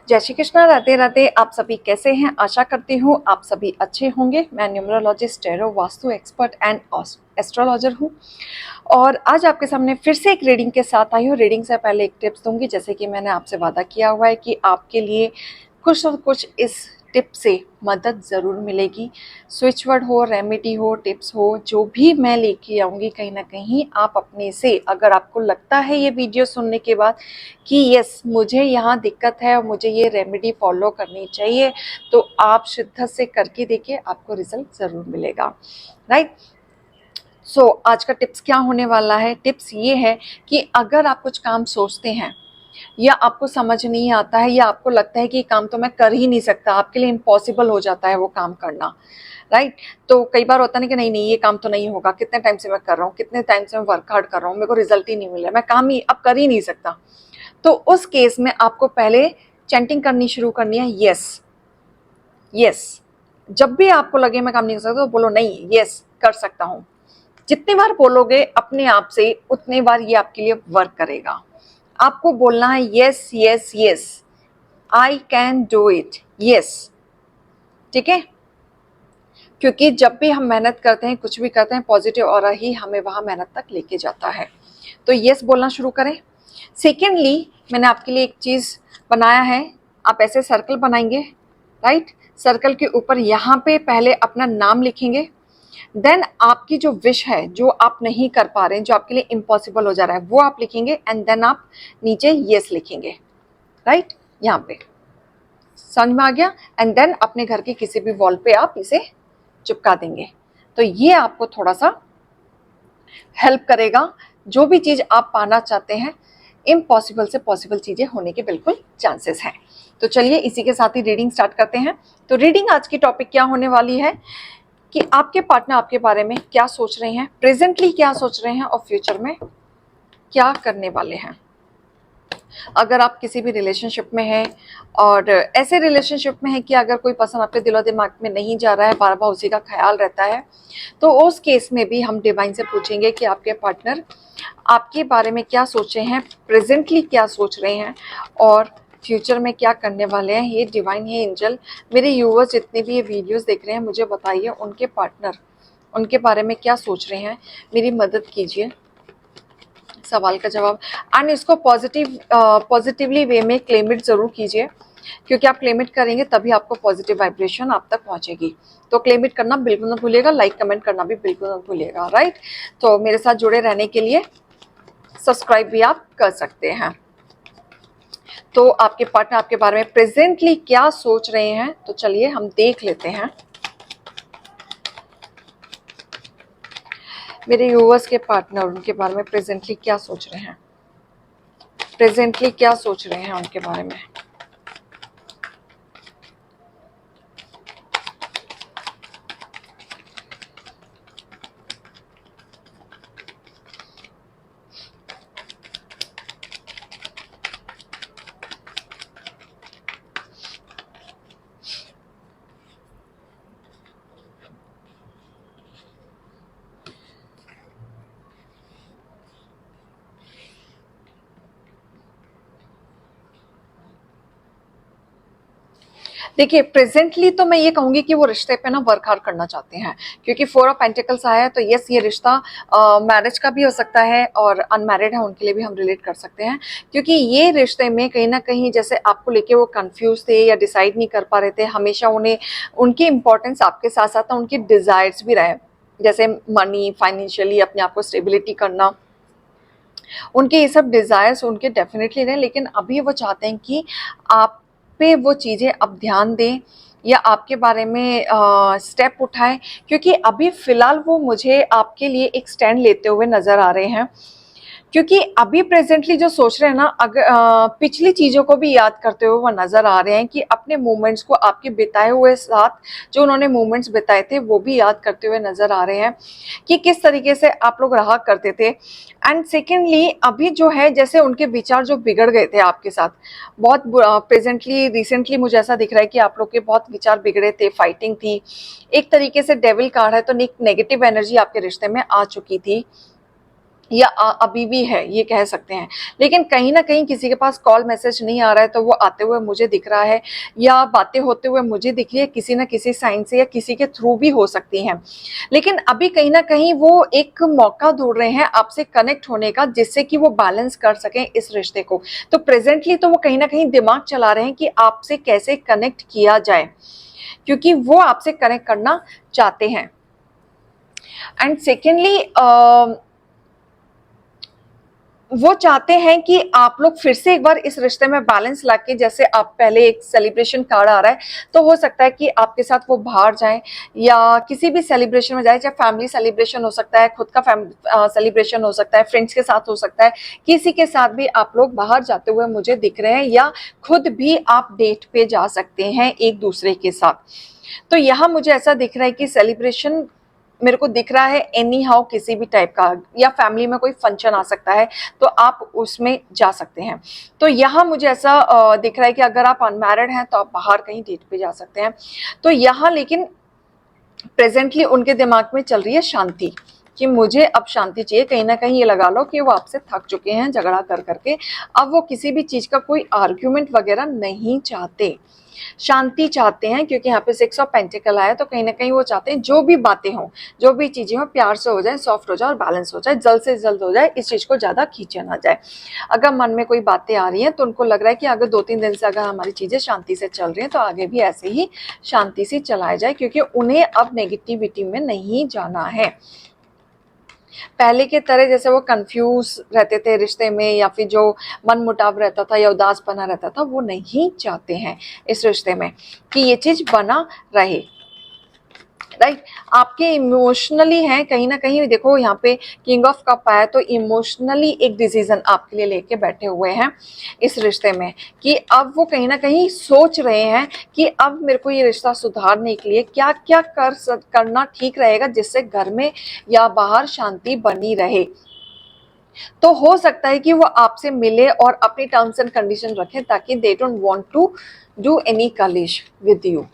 जय श्री कृष्णा। राधे राधे। आप सभी कैसे हैं? आशा करती हूँ आप सभी अच्छे होंगे। मैं numerologist, tarot, vastu expert and astrologer हूँ और आज आपके सामने फिर से एक रीडिंग के साथ आई हूँ। रीडिंग से पहले एक टिप्स दूंगी, जैसे कि मैंने आपसे वादा किया हुआ है कि आपके लिए कुछ न कुछ इस टिप से मदद ज़रूर मिलेगी। स्विच वर्ड हो, रेमेडी हो, टिप्स हो, जो भी मैं लेके आऊँगी कहीं ना कहीं आप अपने से, अगर आपको लगता है ये वीडियो सुनने के बाद कि यस मुझे यहाँ दिक्कत है और मुझे ये रेमेडी फॉलो करनी चाहिए, तो आप शिद्दत से करके देखिए, आपको रिजल्ट ज़रूर मिलेगा। राइट। सो आज का टिप्स क्या होने वाला है? टिप्स ये है कि अगर आप कुछ काम सोचते हैं या आपको समझ नहीं आता है या आपको लगता है कि काम तो मैं कर ही नहीं सकता, आपके लिए इम्पॉसिबल हो जाता है वो काम करना। राइट। तो कई बार होता नहीं कि नहीं नहीं ये काम तो नहीं होगा, कितने टाइम से मैं कर रहा हूँ, कितने टाइम से मैं वर्क हार्ड कर रहा हूँ, मेरे को रिजल्ट ही नहीं मिल रहा, मैं काम ही अब कर ही नहीं सकता। तो उस केस में आपको पहले चैंटिंग करनी शुरू करनी है, यस यस। जब भी आपको लगे मैं काम नहीं कर सकता तो बोलो नहीं, यस कर सकता हूँ। जितनी बार बोलोगे अपने आप से उतनी बार ये आपके लिए वर्क करेगा। आपको बोलना है yes yes yes, I can do it, yes. ठीक है। क्योंकि जब भी हम मेहनत करते हैं, कुछ भी करते हैं, पॉजिटिव ऑरा ही हमें वहां मेहनत तक लेके जाता है। तो यस बोलना शुरू करें। सेकेंडली, मैंने आपके लिए एक चीज बनाया है। आप ऐसे सर्कल बनाएंगे। राइट। सर्कल के ऊपर यहाँ पे पहले अपना नाम लिखेंगे। देन आपकी जो विश है, जो आप नहीं कर पा रहे हैं, जो आपके लिए इम्पॉसिबल हो जा रहा है, वो आप लिखेंगे एंड देन आप नीचे यस लिखेंगे। राइट। यहाँ पे समझ में आ गया? एंड देन अपने घर के किसी भी वॉल पे आप इसे चिपका देंगे। तो ये आपको थोड़ा सा हेल्प करेगा। जो भी चीज आप पाना चाहते हैं, इम्पॉसिबल से पॉसिबल चीजें होने के बिल्कुल चांसेस हैं। तो चलिए इसी के साथ ही रीडिंग स्टार्ट करते हैं। तो रीडिंग आज की टॉपिक क्या होने वाली है कि आपके पार्टनर आपके बारे में क्या सोच रहे हैं, प्रेजेंटली क्या सोच रहे हैं और फ्यूचर में क्या करने वाले हैं। अगर आप किसी भी रिलेशनशिप में हैं और ऐसे रिलेशनशिप में है कि अगर कोई पसंद आपके दिलो दिमाग में नहीं जा रहा है, बार बार उसी का ख्याल रहता है, तो उस केस में भी हम डिवाइन से पूछेंगे कि आपके पार्टनर आपके बारे में क्या सोचे हैं, प्रेजेंटली क्या सोच रहे हैं और फ्यूचर में क्या करने वाले हैं। ये डिवाइन है, एंजल, मेरे व्यूअर्स जितने भी ये वीडियोस देख रहे हैं, मुझे बताइए उनके पार्टनर उनके बारे में क्या सोच रहे हैं। मेरी मदद कीजिए सवाल का जवाब। एंड इसको पॉजिटिवली वे में क्लेम इट जरूर कीजिए, क्योंकि आप क्लेम इट करेंगे तभी आपको पॉजिटिव वाइब्रेशन आप तक पहुंचेगी। तो क्लेम इट करना बिल्कुल ना भूलिएगा, लाइक कमेंट करना भी बिल्कुल ना भूलिएगा। राइट। तो मेरे साथ जुड़े रहने के लिए सब्सक्राइब भी आप कर सकते हैं। तो आपके पार्टनर आपके बारे में प्रेजेंटली क्या सोच रहे हैं, तो चलिए हम देख लेते हैं। मेरे व्यूअर्स के पार्टनर उनके बारे में प्रेजेंटली क्या सोच रहे हैं, प्रेजेंटली क्या सोच रहे हैं उनके बारे में। देखिए प्रेजेंटली तो मैं ये कहूंगी कि वो रिश्ते पे ना वर्क हार्ड करना चाहते हैं, क्योंकि 4 ऑफ पेंटिकल्स आया है। तो यस, ये रिश्ता मैरिज का भी हो सकता है और अनमैरिड है उनके लिए भी हम रिलेट कर सकते हैं, क्योंकि ये रिश्ते में कहीं ना कहीं जैसे आपको लेके वो कंफ्यूज थे या डिसाइड नहीं कर पा रहे थे, हमेशा उन्हें उनकी इंपॉर्टेंस आपके साथ साथ उनकी डिजायर्स भी रहे, जैसे मनी, फाइनेंशियली अपने आप को स्टेबिलिटी करना, उनके ये सब डिजायर्स उनके डेफिनेटली रहे। लेकिन अभी वो चाहते हैं कि आप पे वो चीज़ें अब ध्यान दें या आपके बारे में स्टेप उठाएं, क्योंकि अभी फ़िलहाल वो मुझे आपके लिए एक स्टैंड लेते हुए नज़र आ रहे हैं। क्योंकि अभी प्रेजेंटली जो सोच रहे हैं ना, अगर पिछली चीज़ों को भी याद करते हुए वो नज़र आ रहे हैं कि अपने मोमेंट्स को, आपके बिताए हुए साथ जो उन्होंने मोमेंट्स बिताए थे वो भी याद करते हुए नज़र आ रहे हैं कि किस तरीके से आप लोग रहा करते थे। एंड सेकेंडली, अभी जो है जैसे उनके विचार जो बिगड़ गए थे आपके साथ बहुत प्रेजेंटली, रिसेंटली मुझे ऐसा दिख रहा है कि आप लोग के बहुत विचार बिगड़े थे, फाइटिंग थी, एक तरीके से डेविल कार्ड है, तो नेगेटिव एनर्जी आपके रिश्ते में आ चुकी थी। या अभी भी है, ये कह सकते हैं। लेकिन कहीं ना कहीं किसी के पास कॉल मैसेज नहीं आ रहा है तो वो आते हुए मुझे दिख रहा है, या बातें होते हुए मुझे दिख रही है, किसी ना किसी साइन से या किसी के थ्रू भी हो सकती हैं। लेकिन अभी कहीं ना कहीं वो एक मौका ढूंढ रहे हैं आपसे कनेक्ट होने का, जिससे कि वो बैलेंस कर सकें इस रिश्ते को। तो प्रेजेंटली तो वो कहीं ना कहीं दिमाग चला रहे हैं कि आपसे कैसे कनेक्ट किया जाए, क्योंकि वो आपसे कनेक्ट करना चाहते हैं। एंड सेकेंडली वो चाहते हैं कि आप लोग फिर से एक बार इस रिश्ते में बैलेंस लाके, जैसे आप पहले एक सेलिब्रेशन कार्ड आ रहा है, तो हो सकता है कि आपके साथ वो बाहर जाएं या किसी भी सेलिब्रेशन में जाए, चाहे फैमिली सेलिब्रेशन हो सकता है, खुद का सेलिब्रेशन हो सकता है, फ्रेंड्स के साथ हो सकता है, किसी के साथ भी आप लोग बाहर जाते हुए मुझे दिख रहे हैं, या खुद भी आप डेट पे जा सकते हैं एक दूसरे के साथ। तो यहाँ मुझे ऐसा दिख रहा है कि सेलिब्रेशन मेरे को दिख रहा है एनी हाउ, किसी भी टाइप का, या फैमिली में कोई फंक्शन आ सकता है तो आप उसमें जा सकते हैं। तो यहाँ मुझे ऐसा दिख रहा है कि अगर आप अनमैरिड हैं तो आप बाहर कहीं डेट पे जा सकते हैं। तो यहाँ लेकिन प्रेजेंटली उनके दिमाग में चल रही है शांति, कि मुझे अब शांति चाहिए। कहीं ना कहीं ये लगा लो कि वो आपसे थक चुके हैं झगड़ा कर करके, अब वो किसी भी चीज का कोई आर्ग्यूमेंट वगैरह नहीं चाहते, शांति चाहते हैं। क्योंकि यहाँ पे 6 ऑफ पेंटिकल आया, तो कहीं ना कहीं वो चाहते हैं जो भी बातें हों, जो भी चीजें हों, प्यार से हो जाए, सॉफ्ट हो जाए और बैलेंस हो जाए, जल्द से जल्द हो जाए, इस चीज को ज्यादा खींचा ना जाए। अगर मन में कोई बातें आ रही हैं तो उनको लग रहा है कि अगर 2-3 दिन से अगर हमारी चीजें शांति से चल रही हैं तो आगे भी ऐसे ही शांति से चलाया जाए, क्योंकि उन्हें अब नेगेटिविटी में नहीं जाना है। पहले के तरह जैसे वो कंफ्यूज रहते थे रिश्ते में, या फिर जो मन मुटाव रहता था या उदासपना रहता था, वो नहीं चाहते हैं इस रिश्ते में कि ये चीज बना रहे। राइट, आपके इमोशनली हैं कहीं ना कहीं। देखो यहाँ पे किंग ऑफ कप आया, तो इमोशनली एक डिसीजन आपके लिए लेके बैठे हुए हैं इस रिश्ते में, कि अब वो कहीं ना कहीं सोच रहे हैं कि अब मेरे को ये रिश्ता सुधारने के लिए क्या क्या करना ठीक रहेगा, जिससे घर में या बाहर शांति बनी रहे। तो हो सकता है कि वो आपसे मिले और अपनी टर्म्स एंड कंडीशन रखें, ताकि they don't want to do any clash with you.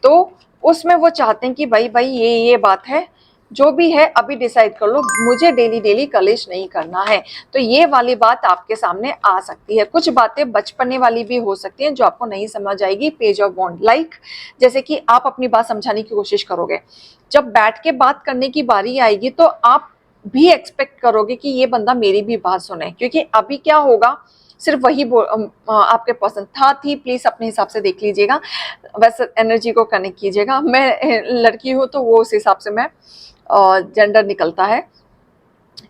तो उसमें वो चाहते हैं कि भाई भाई ये बात है, जो भी है अभी डिसाइड कर लो, मुझे डेली डेली कलेश नहीं करना है। तो ये वाली बात आपके सामने आ सकती है। कुछ बातें बचपने वाली भी हो सकती हैं जो आपको नहीं समझ आएगी। पेज ऑफ बॉन्ड, लाइक जैसे कि आप अपनी बात समझाने की कोशिश करोगे, जब बैठ के बात करने की बारी आएगी तो आप भी एक्सपेक्ट करोगे कि ये बंदा मेरी भी बात सुने। क्योंकि अभी क्या होगा, सिर्फ वही आपके पसंद था थी, प्लीज अपने हिसाब से देख लीजिएगा, बस एनर्जी को कनेक्ट कीजिएगा। मैं लड़की हूँ तो वो उस हिसाब से मैं जेंडर निकलता है,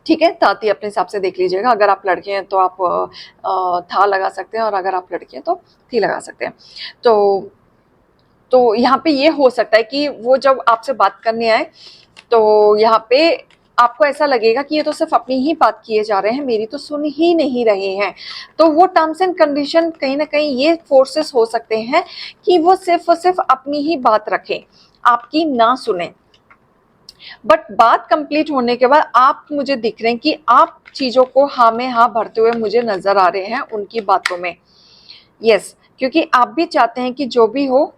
ठीक है। ताती अपने हिसाब से देख लीजिएगा। अगर आप लड़के हैं तो आप था लगा सकते हैं, और अगर आप लड़के हैं तो थी लगा सकते हैं। तो यहाँ पे ये हो सकता है कि वो जब आपसे बात करने आए तो यहाँ पे आपको ऐसा लगेगा कि ये तो सिर्फ अपनी ही बात किए जा रहे हैं, मेरी तो सुन ही नहीं रहे हैं। तो वो टर्म्स एंड कंडीशन कहीं ना कहीं ये फोर्सेस हो सकते हैं कि वो सिर्फ और सिर्फ अपनी ही बात रखें, आपकी ना सुने। बट बात कंप्लीट होने के बाद आप मुझे दिख रहे हैं कि आप चीजों को हाँ में हाँ भरते हुए मुझे नजर आ रहे हैं उनकी बातों में। यस, क्योंकि आप भी चाहते हैं कि जो भी हो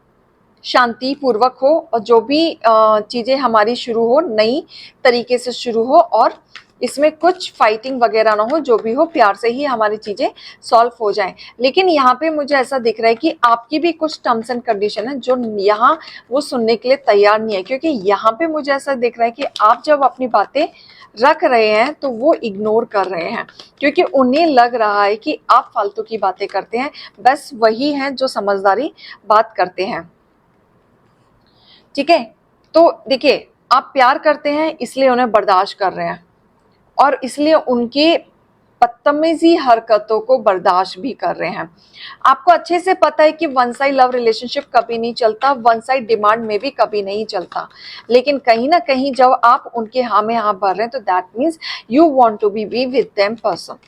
शांति पूर्वक हो, और जो भी चीजें हमारी शुरू हो नई तरीके से शुरू हो, और इसमें कुछ फाइटिंग वगैरह ना हो, जो भी हो प्यार से ही हमारी चीजें सॉल्व हो जाएं। लेकिन यहाँ पे मुझे ऐसा दिख रहा है कि आपकी भी कुछ टर्म्स एंड कंडीशन है जो यहाँ वो सुनने के लिए तैयार नहीं है। क्योंकि यहाँ पे मुझे ऐसा दिख रहा है कि आप जब अपनी बातें रख रहे हैं तो वो इग्नोर कर रहे हैं, क्योंकि उन्हें लग रहा है कि आप फालतू की बातें करते हैं, बस वही हैं जो समझदारी बात करते हैं। ठीक है, तो देखिए, आप प्यार करते हैं इसलिए उन्हें बर्दाश्त कर रहे हैं, और इसलिए उनकी बदतमीजी हरकतों को बर्दाश्त भी कर रहे हैं। आपको अच्छे से पता है कि वन साइड लव रिलेशनशिप कभी नहीं चलता, वन साइड डिमांड में भी कभी नहीं चलता। लेकिन कहीं ना कहीं जब आप उनके हाँ में हाँ भर रहे हैं तो that means you want to be with them person,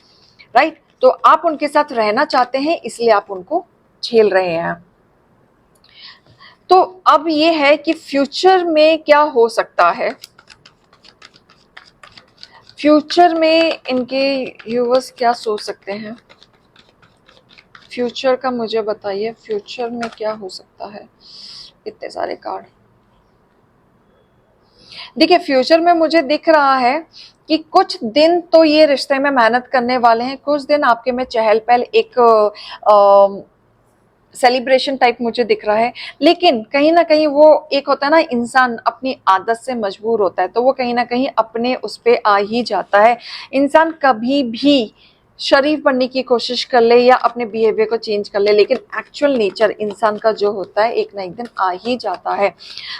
right. तो आप उनके साथ रहना चाहते हैं, इसलिए आप उनको झेल रहे हैं। तो अब ये है कि फ्यूचर में क्या हो सकता है। फ्यूचर में इनके व्यूअर्स क्या सोच सकते हैं, फ्यूचर का मुझे बताइए, फ्यूचर में क्या हो सकता है। इतने सारे कार्ड, देखिए फ्यूचर में मुझे दिख रहा है कि कुछ दिन तो ये रिश्ते में मेहनत करने वाले हैं, कुछ दिन आपके में चहल पहल, एक सेलिब्रेशन टाइप मुझे दिख रहा है। लेकिन कहीं ना कहीं वो एक होता है ना, इंसान अपनी आदत से मजबूर होता है, तो वो कहीं ना कहीं अपने उस पे आ ही जाता है। इंसान कभी भी शरीफ बनने की कोशिश कर ले या अपने बिहेवियर को चेंज कर ले, लेकिन एक्चुअल नेचर इंसान का जो होता है एक ना एक दिन आ ही जाता है।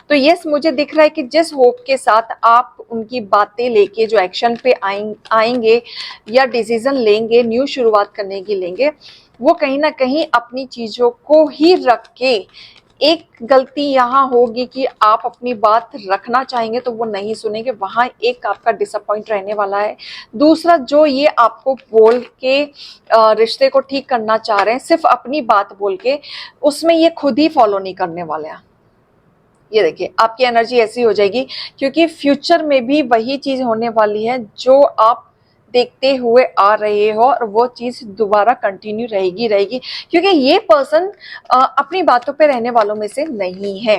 तो यस, मुझे दिख रहा है कि जिस होप के साथ आप उनकी बातें लेके जो एक्शन पे आएंगे या डिसीजन लेंगे, न्यू शुरुआत करने की लेंगे, वो कहीं ना कहीं अपनी चीजों को ही रख के, एक गलती यहाँ होगी कि आप अपनी बात रखना चाहेंगे तो वो नहीं सुनेंगे, वहां एक आपका डिसअपॉइंट रहने वाला है। दूसरा, जो ये आपको बोल के रिश्ते को ठीक करना चाह रहे हैं सिर्फ अपनी बात बोल के, उसमें ये खुद ही फॉलो नहीं करने वाले हैं। ये देखिए, आपकी एनर्जी ऐसी हो जाएगी, क्योंकि फ्यूचर में भी वही चीज होने वाली है जो आप देखते हुए आ रहे हो, और वो चीज दोबारा कंटिन्यू रहेगी रहेगी, क्योंकि ये पर्सन अपनी बातों पे रहने वालों में से नहीं है।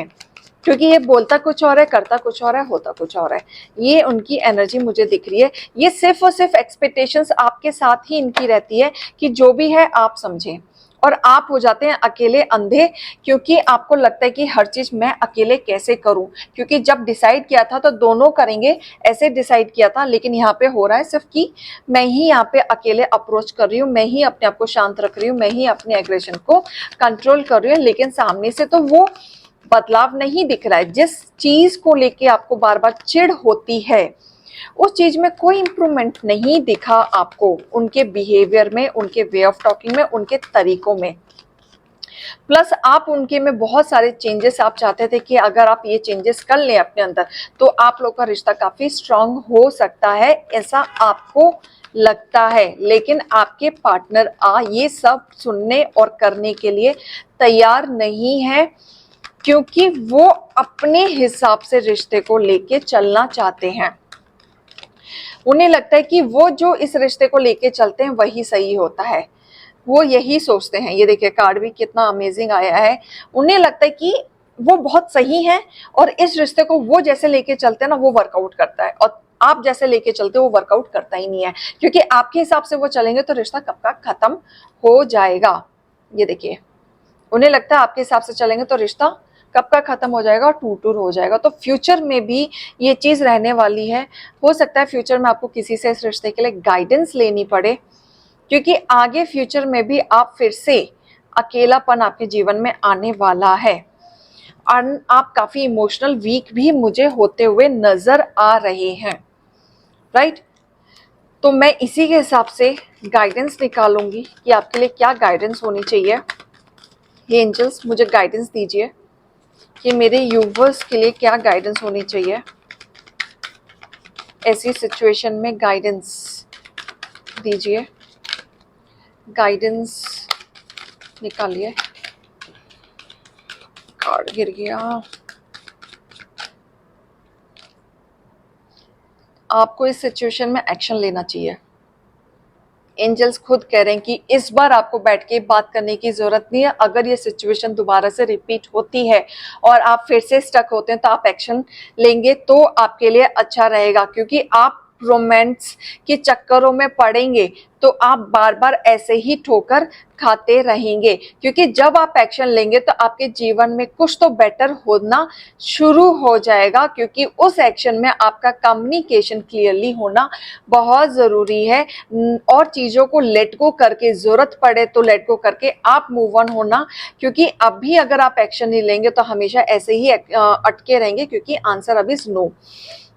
क्योंकि ये बोलता कुछ और है, करता कुछ और है, होता कुछ और है। ये उनकी एनर्जी मुझे दिख रही है। ये सिर्फ और सिर्फ एक्सपेक्टेशंस आपके साथ ही इनकी रहती है कि जो भी है आप समझें, और आप हो जाते हैं अकेले अंधे, क्योंकि आपको लगता है कि हर चीज मैं अकेले कैसे करूं, क्योंकि जब डिसाइड किया था तो दोनों करेंगे ऐसे डिसाइड किया था, लेकिन यहाँ पे हो रहा है सिर्फ कि मैं ही यहाँ पे अकेले अप्रोच कर रही हूँ, मैं ही अपने आप को शांत रख रही हूँ, मैं ही अपने एग्रेशन को कंट्रोल कर रही हूँ, लेकिन सामने से तो वो बदलाव नहीं दिख रहा है। जिस चीज को लेके आपको बार बार चिढ़ होती है, उस चीज में कोई इंप्रूवमेंट नहीं दिखा आपको, उनके बिहेवियर में, उनके वे ऑफ टॉकिंग में, उनके तरीकों में। प्लस आप उनके में बहुत सारे चेंजेस आप चाहते थे कि अगर आप ये चेंजेस कर लें अपने अंदर तो आप लोग का रिश्ता काफी स्ट्रांग हो सकता है, ऐसा आपको लगता है। लेकिन आपके पार्टनर ये सब सुनने और करने के लिए तैयार नहीं है, क्योंकि वो अपने हिसाब से रिश्ते को लेके चलना चाहते हैं। उन्हें लगता है कि वो जो इस रिश्ते को लेके चलते हैं वही सही होता है, वो यही सोचते हैं। ये देखिए, कार्ड भी कितना अमेजिंग आया है। उन्हें लगता है कि वो बहुत सही है और इस रिश्ते को वो जैसे लेके चलते हैं ना, वो वर्कआउट करता है, और आप जैसे लेके चलते हो वो वर्कआउट करता ही नहीं है, क्योंकि आपके हिसाब से वो चलेंगे तो रिश्ता कब का खत्म हो जाएगा। ये देखिए, उन्हें लगता है आपके हिसाब से चलेंगे तो रिश्ता कब का खत्म हो जाएगा और टूट हो जाएगा। तो फ्यूचर में भी ये चीज रहने वाली है। हो सकता है फ्यूचर में आपको किसी से इस रिश्ते के लिए गाइडेंस लेनी पड़े, क्योंकि आगे फ्यूचर में भी आप फिर से अकेलापन आपके जीवन में आने वाला है, और आप काफी इमोशनल वीक भी मुझे होते हुए नजर आ रहे हैं, राइट। तो मैं इसी के हिसाब से गाइडेंस निकालूंगी कि आपके लिए क्या गाइडेंस होनी चाहिए। ये एंजल्स मुझे गाइडेंस दीजिए कि मेरे यूवर्स के लिए क्या गाइडेंस होनी चाहिए ऐसी सिचुएशन में। गाइडेंस दीजिए, गाइडेंस निकालिए। कार्ड गिर गया। आपको इस सिचुएशन में एक्शन लेना चाहिए। एंजल्स खुद कह रहे हैं कि इस बार आपको बैठ के बात करने की जरूरत नहीं है। अगर ये सिचुएशन दोबारा से रिपीट होती है और आप फिर से स्टक होते हैं तो आप एक्शन लेंगे तो आपके लिए अच्छा रहेगा, क्योंकि आप रोमांस के चक्करों में पड़ेंगे तो आप बार बार ऐसे ही ठोकर खाते रहेंगे, क्योंकि जब आप एक्शन लेंगे तो आपके जीवन में कुछ तो बेटर होना शुरू हो जाएगा, क्योंकि उस एक्शन में आपका कम्युनिकेशन क्लियरली होना बहुत जरूरी है। और चीजों को लेट गो करके, जरूरत पड़े तो लेट गो करके आप मूव ऑन होना, क्योंकि अभी अगर आप एक्शन नहीं लेंगे तो हमेशा ऐसे ही अटके रहेंगे, क्योंकि आंसर अभी इज नो।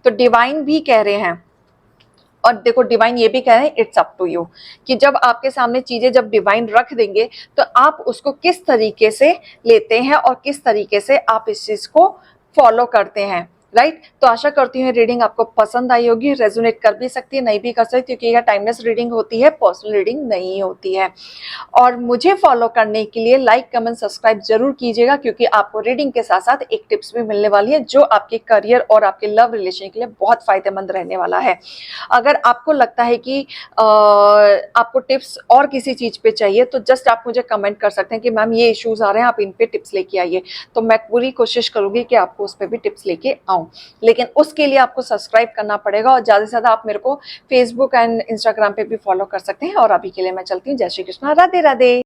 तो डिवाइन भी कह रहे हैं, और देखो डिवाइन ये भी कह रहे हैं इट्स अप टू यू, कि जब आपके सामने चीजें जब डिवाइन रख देंगे तो आप उसको किस तरीके से लेते हैं और किस तरीके से आप इस चीज को फॉलो करते हैं, राइट। तो आशा करती हूँ रीडिंग आपको पसंद आई होगी। रेजोनेट कर भी सकती है, नहीं भी कर सकती, क्योंकि यह टाइमलेस रीडिंग होती है, पर्सनल रीडिंग नहीं होती है। और मुझे फॉलो करने के लिए लाइक कमेंट सब्सक्राइब जरूर कीजिएगा, क्योंकि आपको रीडिंग के साथ साथ एक टिप्स भी मिलने वाली है जो आपके करियर और आपके लव रिलेशन के लिए बहुत फायदेमंद रहने वाला है। अगर आपको लगता है कि आपको टिप्स और किसी चीज पे चाहिए तो जस्ट आप मुझे कमेंट कर सकते हैं कि मैम ये इश्यूज आ रहे हैं, आप इन पे टिप्स लेके आइए, तो मैं पूरी कोशिश करूंगी कि आपको उस पर भी टिप्स लेके आऊं। दिखाऊं, लेकिन उसके लिए आपको सब्सक्राइब करना पड़ेगा और ज़्यादा से ज़्यादा आप मेरे को फेसबुक एंड इंस्टाग्राम पे भी फॉलो कर सकते हैं। और अभी के लिए मैं चलती हूँ। जय श्री कृष्णा, राधे राधे।